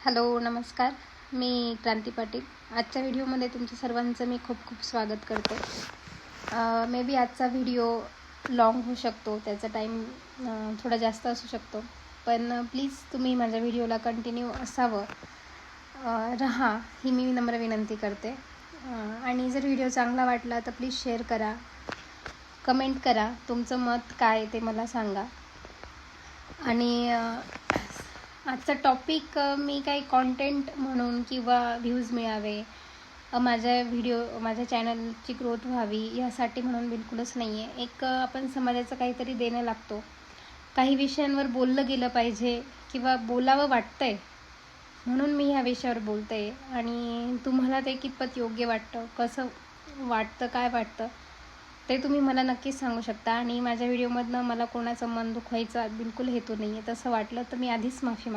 Hello नमस्कार. मी क्रांती पाटील. आजच्या व्हिडिओमध्ये तुमचं सर्वांचं मी खूप खूप स्वागत करते. मे बी आजचा व्हिडिओ लॉंग होऊ शकतो, त्याचा टाईम थोडा जास्त असू शकतो, पण प्लीज तुम्ही माझ्या व्हिडिओला कंटिन्यू असावं राहा ही मी नम्र विनंती करते. आणि जर व्हिडिओ चांगला वाटला तर प्लीज शेअर करा, कमेंट करा, तुमचं मत काय ते मला सांगा. आणि आजचा टॉपिक मी काही कॉन्टेंट म्हणून किंवा व्ह्यूज मिळावे, माझ्या चॅनलची ग्रोथ व्हावी यासाठी म्हणून बिलकुलच नाही आहे. एक आपण समाजाचं काहीतरी देणं लागतो, काही विषयांवर बोललं गेलं पाहिजे किंवा बोलावं वाटतं आहे म्हणून मी ह्या विषयावर बोलते आहे. आणि तुम्हाला ते कितपत योग्य वाटतं, कसं वाटतं, काय वाटतं ते तुम्ही मला नक्कीच सांगू शकता. आणि माझ्या व्हिडिओमधनं मला कोणाचं मन दुखवायचा बिलकुल हेतू नाही आहे. तसं वाटलं तर मी आधीच माफी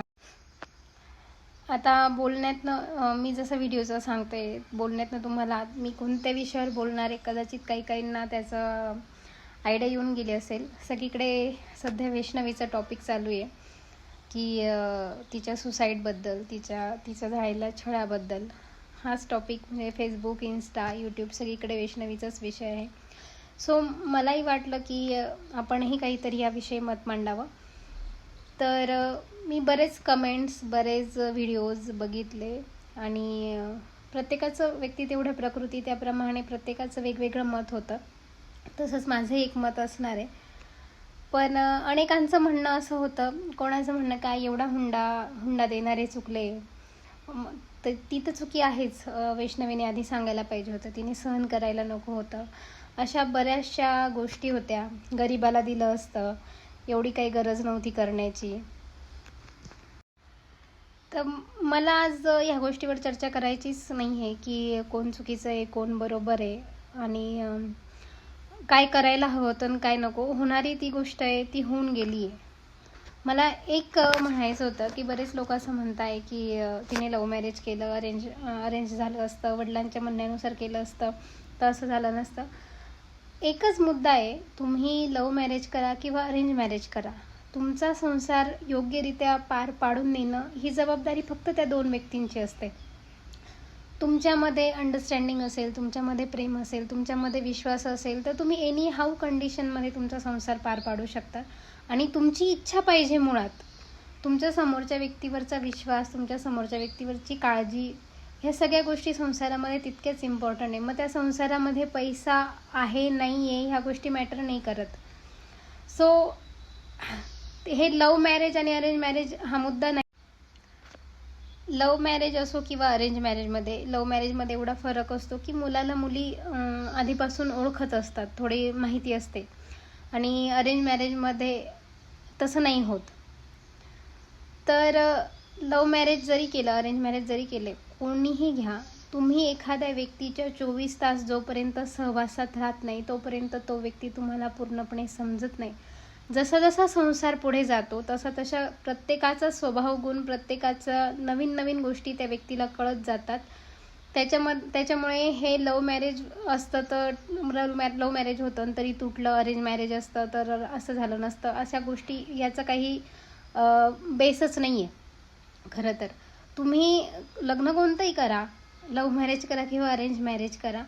आता बोलण्यातनं मी जसं व्हिडिओचं सांगते, बोलण्यातनं तुम्हाला मी कोणत्या विषयावर बोलणार आहे कदाचित काहींना त्याचं आयडिया येऊन गेली असेल. सगळीकडे सध्या वैष्णवीचा टॉपिक चालू आहे की तिच्या सुसाईडबद्दल, तिचं झालेल्या छळाबद्दल. हाच टॉपिक म्हणजे फेसबुक, इंस्टा, यूट्यूब सगळीकडे वैष्णवीचाच विषय आहे. सो मलाही वाटलं की आपणही काहीतरी याविषयी मत मांडावं. तर मी बरेच कमेंट्स, बरेच व्हिडिओज बघितले आणि प्रत्येकाचं व्यक्ती तेवढं प्रकृती त्याप्रमाणे प्रत्येकाचं वेगवेगळं मत होतं. तसंच माझं एक मत असणार आहे. पण अनेकांचं म्हणणं असं होतं, कोणाचं म्हणणं काय एवढा हुंडा देणारे चुकले, तर ती तर चुकी आहेच. वैष्णवीने आधी सांगायला पाहिजे होतं, तिने सहन करायला नको होतं. अशा बऱ्याचशा गोष्टी होत्या. गरिबाला दिलं असतं, एवढी काही गरज नव्हती करण्याची. तर मला आज ह्या गोष्टीवर चर्चा करायचीच नाही आहे की कोण चुकीचं आहे, कोण बरोबर आहे आणि काय करायला हवं होतं काय नको. होणारी ती गोष्ट आहे, ती होऊन गेली आहे. मला एक म्हणायचं होतं की बरेच लोक असं म्हणत आहे की तिने लव्ह मॅरेज केलं, अरेंज झालं असतं, वडिलांच्या म्हणण्यानुसार केलं असतं तर असं झालं नसतं. एकच मुद्दा आहे, तुम्ही लव्ह मॅरेज करा किंवा अरेंज मॅरेज करा, तुमचा संसार योग्यरित्या पार पाडून नेणं ही जबाबदारी फक्त त्या दोन व्यक्तींची असते. तुमच्यामध्ये अंडरस्टँडिंग असेल, तुमच्यामध्ये प्रेम असेल, तुमच्यामध्ये विश्वास असेल तर तुम्ही एनी हाऊ कंडिशनमध्ये तुमचा संसार पार पाडू शकता. आणि तुमची इच्छा पाहिजे. मुळात तुमच्या समोरच्या व्यक्तीवरचा विश्वास, तुमच्या समोरच्या व्यक्तीवरची काळजी, ह्या सगळ्या गोष्टी संसारामध्ये तितक्याच इम्पॉर्टंट आहे. मग त्या संसारामध्ये पैसा आहे नाही आहे ह्या गोष्टी मॅटर नाही करत. सो हे लव्ह मॅरेज आणि अरेंज मॅरेज हा मुद्दा नाही. लव्ह मॅरेज असो किंवा अरेंज मॅरेजमध्ये, लव्ह मॅरेजमध्ये एवढा फरक असतो की मुलाला मुली आधीपासून ओळखत असतात, थोडी माहिती असते. आणि अरेंज मॅरेजमध्ये तसं नाही होत. तर लव्ह मॅरेज जरी केलं, अरेंज मॅरेज जरी केले, कोणीही घ्या, तुम्ही एखाद्या व्यक्तीच्या 24 तास जोपर्यंत सहवासात राहत नाही तोपर्यंत तो व्यक्ती तुम्हाला पूर्णपणे समजत नाही. जसा जसा संसार पुढे जातो तशा प्रत्येकाचा स्वभाव गुण, प्रत्येकाचा नवीन नवीन गोष्टी त्या व्यक्तीला कळत जातात. त्याच्यामुळे हे लव्ह मॅरेज असतं तर लव्ह मॅरेज होतं तरी तुटलं, अरेंज मॅरेज असतं तर असं झालं नसतं, अशा गोष्टी याचा काही बेसच नाही आहे. खरं तर तुम्ही लग्न कोणतंही करा, लव्ह मॅरेज करा किंवा अरेंज मॅरेज करा,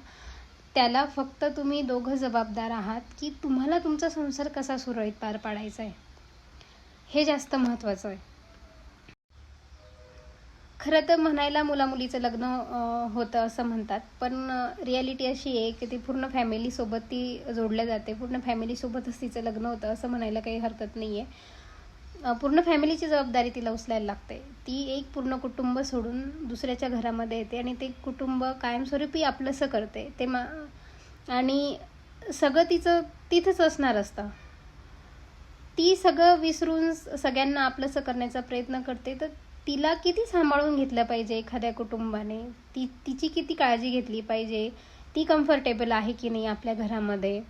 त्याला फक्त तुम्ही दोघं जबाबदार आहात की तुम्हाला तुमचा संसार कसा सुरळीत पार पाडायचा आहे, हे जास्त महत्त्वाचं आहे. खरं तर म्हणायला मुलामुलीचं लग्न होतं असं म्हणतात, पण रिॲलिटी अशी आहे की ती पूर्ण फॅमिलीसोबत ती जोडल्या जाते, पूर्ण फॅमिलीसोबतच तिचं लग्न होतं असं म्हणायला काही हरकत नाही आहे. पूर्ण फॅमिलीची जबाबदारी तिला उचलायला लागते. ती एक पूर्ण कुटुंब सोडून दुसऱ्याच्या घरामध्ये येते आणि ते कुटुंब कायमस्वरूपी आपलंसं करते ते आणि सगळं तिचं तिथंच असणार असतं. ती सगळं विसरून सगळ्यांना आपलंसं करण्याचा प्रयत्न करते. तर तिला किती सांभाळून घेतलं पाहिजे एखाद्या कुटुंबाने, तिची किती काळजी घेतली पाहिजे, ती कम्फर्टेबल आहे की नाही आपल्या घरामध्ये,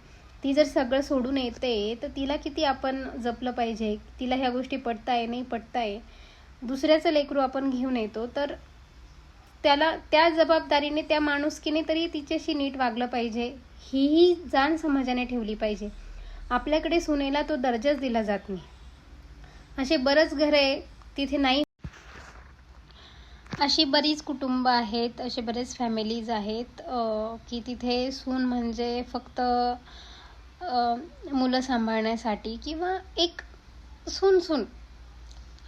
ती जर सगळं सोडून येते तर तिला किती आपण जपलं पाहिजे, तिला ह्या गोष्टी पटताय नाही पटताय. दुसऱ्याचं लेकरू आपण घेऊन येतो तर त्याला त्या जबाबदारीने, त्या माणुसकीने तरी तिच्याशी नीट वागलं पाहिजे, ही जाण समाजाने ठेवली पाहिजे. आपल्याकडे सुनेला तो दर्जाच दिला जात नाही. असे बरेच घर आहे तिथे नाही. अशी बरीच कुटुंब आहेत, असे बरेच फॅमिलीज आहेत की तिथे सून म्हणजे फक्त मुलं सांभाळण्यासाठी, किंवा एक सून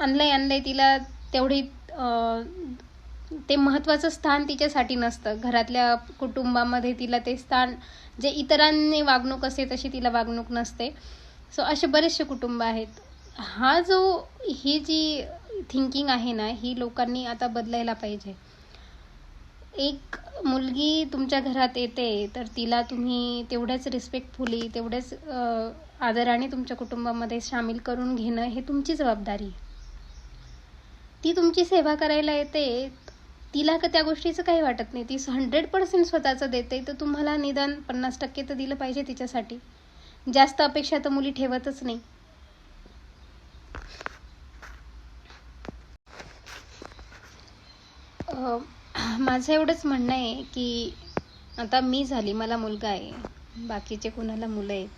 आणलंय तिला तेवढी ते महत्त्वाचं स्थान तिच्यासाठी नसतं. घरातल्या कुटुंबामध्ये तिला ते स्थान, जे इतरांनी वागणूक असते तशी तिला वागणूक नसते. सो असे बरेचसे कुटुंब आहेत. ही जी थिंकिंग आहे ना, ही लोकांनी आता बदलायला पाहिजे. एक मुलगी तुमच्या घरात येते तर तिला तुम्ही तेवढ्याच रिस्पेक्टफुली, तेवढ्याच आदराने तुमच्या कुटुंबामध्ये सामील करून घेणं हे तुमची जबाबदारी आहे. ती तुमची सेवा करायला येते, तिला त्या गोष्टीचं काही वाटत नाही, ती 100% स्वतःचं देते, तर तुम्हाला निदान 50% तर दिलं पाहिजे तिच्यासाठी. जास्त अपेक्षा तर मुली ठेवतच नाही. माझं एवढंच म्हणणं आहे की आता मी झाली, मला मुलगा आहे, बाकीचे कोणाला मुलं आहेत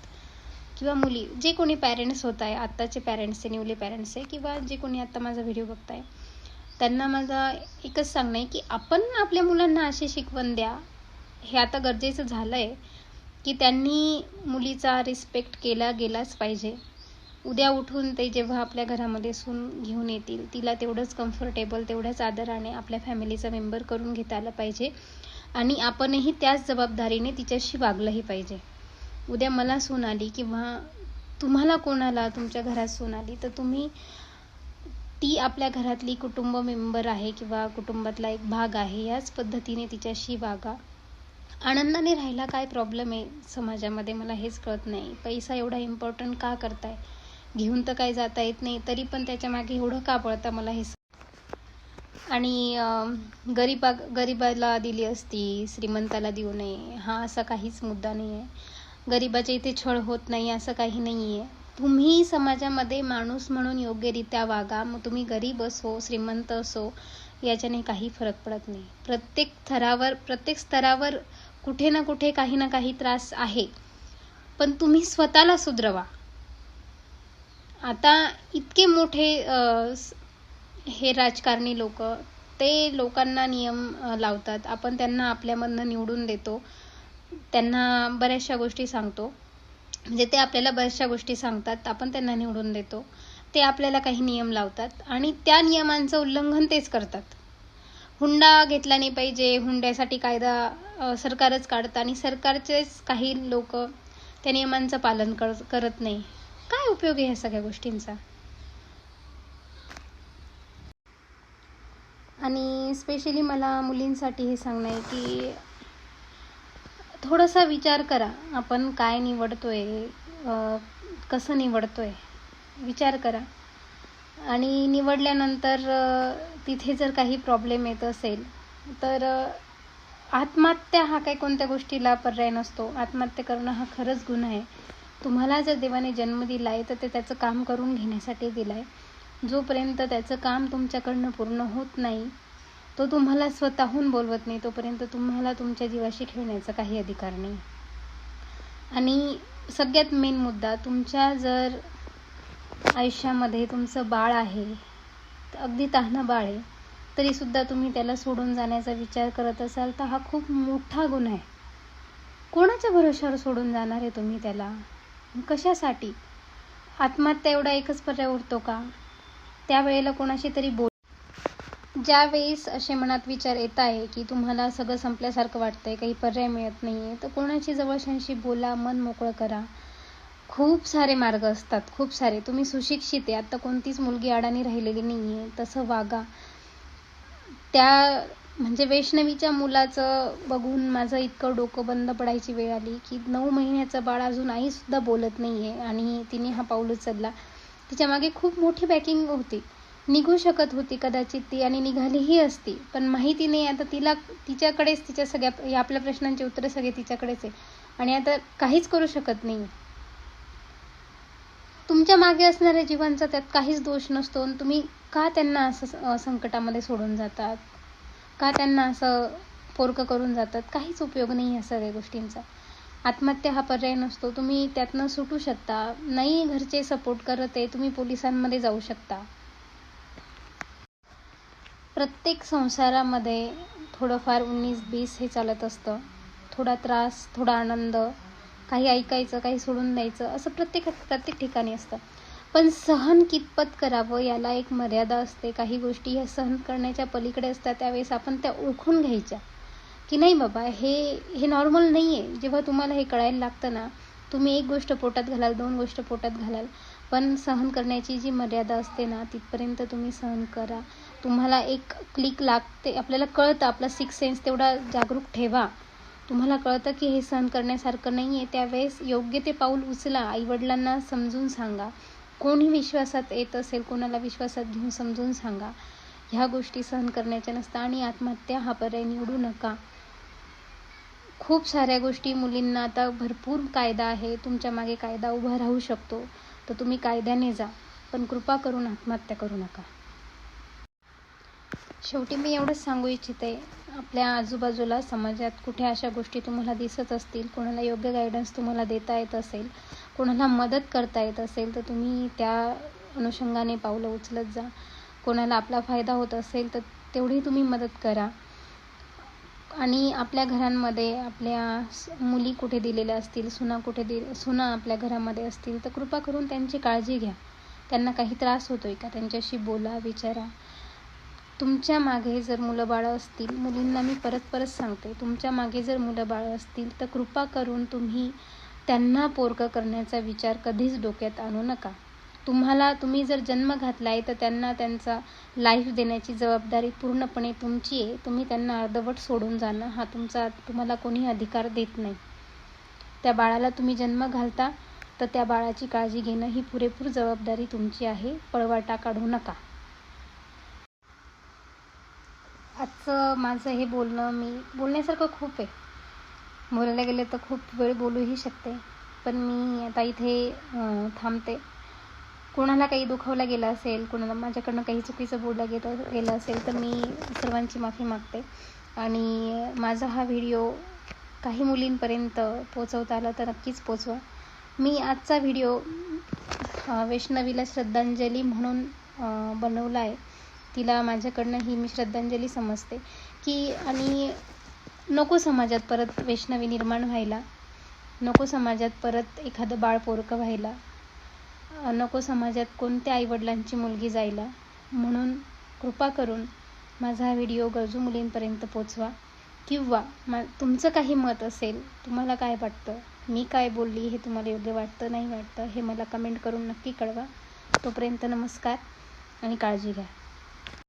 किंवा मुली, जे कोणी पॅरेंट्स होत आहे, आत्ताचे पॅरेंट्स आहे, न्यूली पॅरेंट्स आहे, किंवा जे कोणी आत्ता माझा व्हिडिओ बघताय, त्यांना माझा एकच सांगणं आहे की आपण आपल्या मुलांना अशी शिकवण द्या. हे आता गरजेचं झालं आहे की त्यांनी मुलीचा रिस्पेक्ट केला गेलाच पाहिजे. उद्या उठून ते जेव्हा आपल्या घरामध्ये सून घेऊन येतील, तिला तेवढंच कम्फर्टेबल, तेवढ्याच आदराने आपल्या फॅमिलीचा मेंबर करून घेता आलं पाहिजे. आणि आपणही त्याच जबाबदारीने तिच्याशी वागलंही पाहिजे. उद्या मला सून आली किंवा तुम्हाला कोणाला तुमच्या घरात सून आली, तर तुम्ही ती आपल्या घरातली कुटुंब मेंबर आहे किंवा कुटुंबातला एक भाग आहे, याच पद्धतीने तिच्याशी वागा. आनंदाने राहायला काय प्रॉब्लेम आहे समाजामध्ये, मला हेच कळत नाही. पैसा एवढा इम्पॉर्टंट का करताय? घेऊन तर काही जाता येत नाही, तरी पण त्याच्या मागे एवढं का पळतं, मला हे. आणि गरीबाला दिली असती, श्रीमंताला देऊ नये, हा असा काहीच मुद्दा नाही आहे. गरीबाच्या इथे छळ होत नाही असं काही नाही आहे. तुम्ही समाजामध्ये माणूस म्हणून योग्यरित्या वागा. मग तुम्ही गरीब असो, श्रीमंत असो, याच्याने काही फरक पडत नाही. प्रत्येक स्तरावर कुठे ना कुठे काही ना काही त्रास आहे, पण तुम्ही स्वतःला सुधरवा. आता इतके मोठे हे राजकारणी लोक, ते लोकांना नियम लावतात, आपण त्यांना आपल्यामधनं निवडून देतो, त्यांना बऱ्याचशा गोष्टी सांगतो, म्हणजे ते आपल्याला बऱ्याचशा गोष्टी सांगतात, आपण त्यांना निवडून देतो, ते आपल्याला काही नियम लावतात आणि त्या नियमांचं उल्लंघन तेच करतात. हुंडा घेतला नाही पाहिजे, हुंड्यासाठी कायदा सरकारच काढतं आणि सरकारचेच काही लोक त्या नियमांचं पालन करत नाही. काय उपयोग आहे ह्या सगळ्या गोष्टींचा? आणि स्पेशली मला मुलींसाठी हे सांगणं आहे की थोडासा विचार करा, आपण काय निवडतोय, कसं निवडतोय, विचार करा. आणि निवडल्यानंतर तिथे जर काही प्रॉब्लेम येत असेल तर आत्महत्या हा काही कोणत्या गोष्टीला पर्याय नसतो. आत्महत्या करणं हा खरंच गुन्हा आहे. तुम्हाला जर देवाने जन्म दिला आहे तर ते त्याचं काम करून घेण्यासाठी दिला आहे. जोपर्यंत त्याचं काम तुमच्याकडनं पूर्ण होत नाही, तो तुम्हाला स्वतःहून बोलवत नाही, तोपर्यंत तुम्हाला तुमच्या जीवाशी खेळण्याचा काही अधिकार नाही. आणि सगळ्यात मेन मुद्दा, तुमच्या जर आयुष्यामध्ये तुमचं बाळ आहे, अगदी तहानं बाळ आहे, तरीसुद्धा तुम्ही त्याला सोडून जाण्याचा विचार करत असाल तर हा खूप मोठा गुन्हा आहे. कोणाच्या भरोश्यावर सोडून जाणार आहे तुम्ही त्याला? कशासाठी? आत्महत्या एवढा एकच पर्याय उरतो का? त्यावेळेला कोणाशी तरी ज्या वेळेस असे मनात विचार येत आहे की तुम्हाला सगळं संपल्यासारखं वाटतंय, काही पर्याय मिळत नाहीये, तर कोणाशी जवळच्यांशी बोला, मन मोकळं करा. खूप सारे मार्ग असतात, खूप सारे. तुम्ही सुशिक्षित आहे, आता कोणतीच मुलगी अडाणी राहिलेली नाहीये, तसं वागा. म्हणजे वैष्णवीच्या मुलाचं बघून माझं इतकं डोकं बंद पडायची वेळ आली की 9 महिन्याचं बाळ, अजून आई सुद्धा बोलत नाहीये आणि तिने हा पाऊल उचलला. तिच्या मागे खूप मोठी बॅकिंग होती, निघू शकत होती कदाचित ती आणि निघालीही असती, पण माहिती नाही. आता तिच्याकडेच तिच्या सगळ्या आपल्या प्रश्नांची उत्तरं सगळे तिच्याकडेच आहे आणि आता काहीच करू शकत नाही. तुमच्या मागे असणाऱ्या जीवांचा त्यात काहीच दोष नसतो. तुम्ही का त्यांना असं संकटामध्ये सोडून जातात? का त्यांना असं पोरकं करून जातात? काहीच उपयोग नाही या सगळ्या गोष्टींचा. आत्महत्या हा पर्याय नसतो. तुम्ही त्यातनं सुटू शकता. नाही घरचे सपोर्ट करत आहे, तुम्ही पोलिसांमध्ये जाऊ शकता. प्रत्येक संसारामध्ये थोडंफार 19-20 हे चालत असतं. थोडा त्रास, थोडा आनंद, काही ऐकायचं, काही सोडून द्यायचं, असं प्रत्येक ठिकाणी असतं. पण सहन कितपत करावं याला एक मर्यादा असते. काही गोष्टी ह्या सहन करण्याच्या पलीकडे असतात. त्यावेळेस आपण त्या ओळखून घ्यायच्या की नाही बाबा, हे नॉर्मल नाही आहे. जेव्हा तुम्हाला हे कळायला लागतं ना, तुम्ही 1 गोष्ट पोटात घालाल, 2 गोष्ट पोटात घालाल, पण सहन करण्याची जी मर्यादा असते ना, तिथपर्यंत तुम्ही सहन करा. तुम्हाला एक क्लिक लागते, आपल्याला कळतं, आपला 6 सेन्स तेवढा जागरूक ठेवा. तुम्हाला कळतं की हे सहन करण्यासारखं नाही आहे, त्यावेळेस योग्य ते पाऊल उचला. आईवडिलांना समजून सांगा. कोणी विश्वासात येत असेल, कोणाला विश्वासात घेऊन समजून सांगा. ह्या गोष्टी सहन करण्याच्या नसतात आणि आत्महत्या हा पर्याय निवडू नका. खूप साऱ्या गोष्टी मुलींना, आता भरपूर कायदा आहे, तुमच्या मागे कायदा उभा राहू शकतो, तर तुम्ही कायद्याने जा, पण कृपा करून आत्महत्या करू नका. शेवटी मी एवढंच सांगू इच्छिते, आपल्या आजूबाजूला समाजात कुठे अशा गोष्टी तुम्हाला दिसत असतील, कोणाला योग्य गायडन्स तुम्हाला देता येत असेल, कोणाला मदत करता येत असेल, तर तुम्ही त्या अनुषंगाने पावलं उचलत जा. कोणाला आपला फायदा होत असेल तर तेवढी तुम्ही मदत करा. आणि आपल्या घरांमध्ये आपल्या मुली कुठे दिलेल्या असतील, सुना आपल्या घरामध्ये असतील, तर कृपा करून त्यांची काळजी घ्या. त्यांना काही त्रास होतोय का, त्यांच्याशी बोला, विचारा. तुमच्या मागे जर मुलं बाळं असतील, मुलींना मी परत सांगते, तुमच्या मागे जर मुलं बाळं असतील तर कृपा करून तुम्ही त्यांना पोरकं करण्याचा विचार कधीच डोक्यात आणू नका. तुम्ही जर जन्म घातलाय तर त्यांना त्यांचा लाईफ देण्याची जबाबदारी पूर्णपणे तुमची आहे. तुम्ही त्यांना अर्धवट सोडून जाणं हा तुम्हाला कोणी अधिकार देत नाही. त्या बाळाला तुम्ही जन्म घालता तर त्या बाळाची काळजी घेणं ही पुरेपूर जबाबदारी तुमची आहे. पळवाटा काढू नका. आजचं माझं हे बोलण्यासारखं खूप आहे. बोलायला गेले तर खूप वेळ बोलूही शकते, पण मी आता इथे थांबते. कोणाला काही दुखावलं गेलं असेल, कोणाला माझ्याकडनं काही चुकीचं बोललं गेलं असेल, तर मी सर्वांची माफी मागते. आणि माझा हा व्हिडिओ काही मुलींपर्यंत पोचवता आला तर नक्कीच पोचवा. मी आजचा व्हिडिओ वैष्णवीला श्रद्धांजली म्हणून बनवला आहे. तिला माझ्याकडनं ही मी श्रद्धांजली समजते की, आणि नको समाजात परत वैष्णवी निर्माण व्हायला, नको समाजात परत एखादं बाळ पोरकं व्हायला, नको समाजात कोणत्या आईवडिलांची मुलगी जायला. म्हणून कृपा करून माझा हा व्हिडिओ गरजू मुलींपर्यंत पोचवा. किंवा तुमचं काही मत असेल, तुम्हाला काय वाटतं, मी काय बोलली हे तुम्हाला योग्य वाटतं नाही वाटतं, हे मला कमेंट करून नक्की कळवा. तोपर्यंत नमस्कार आणि काळजी घ्या.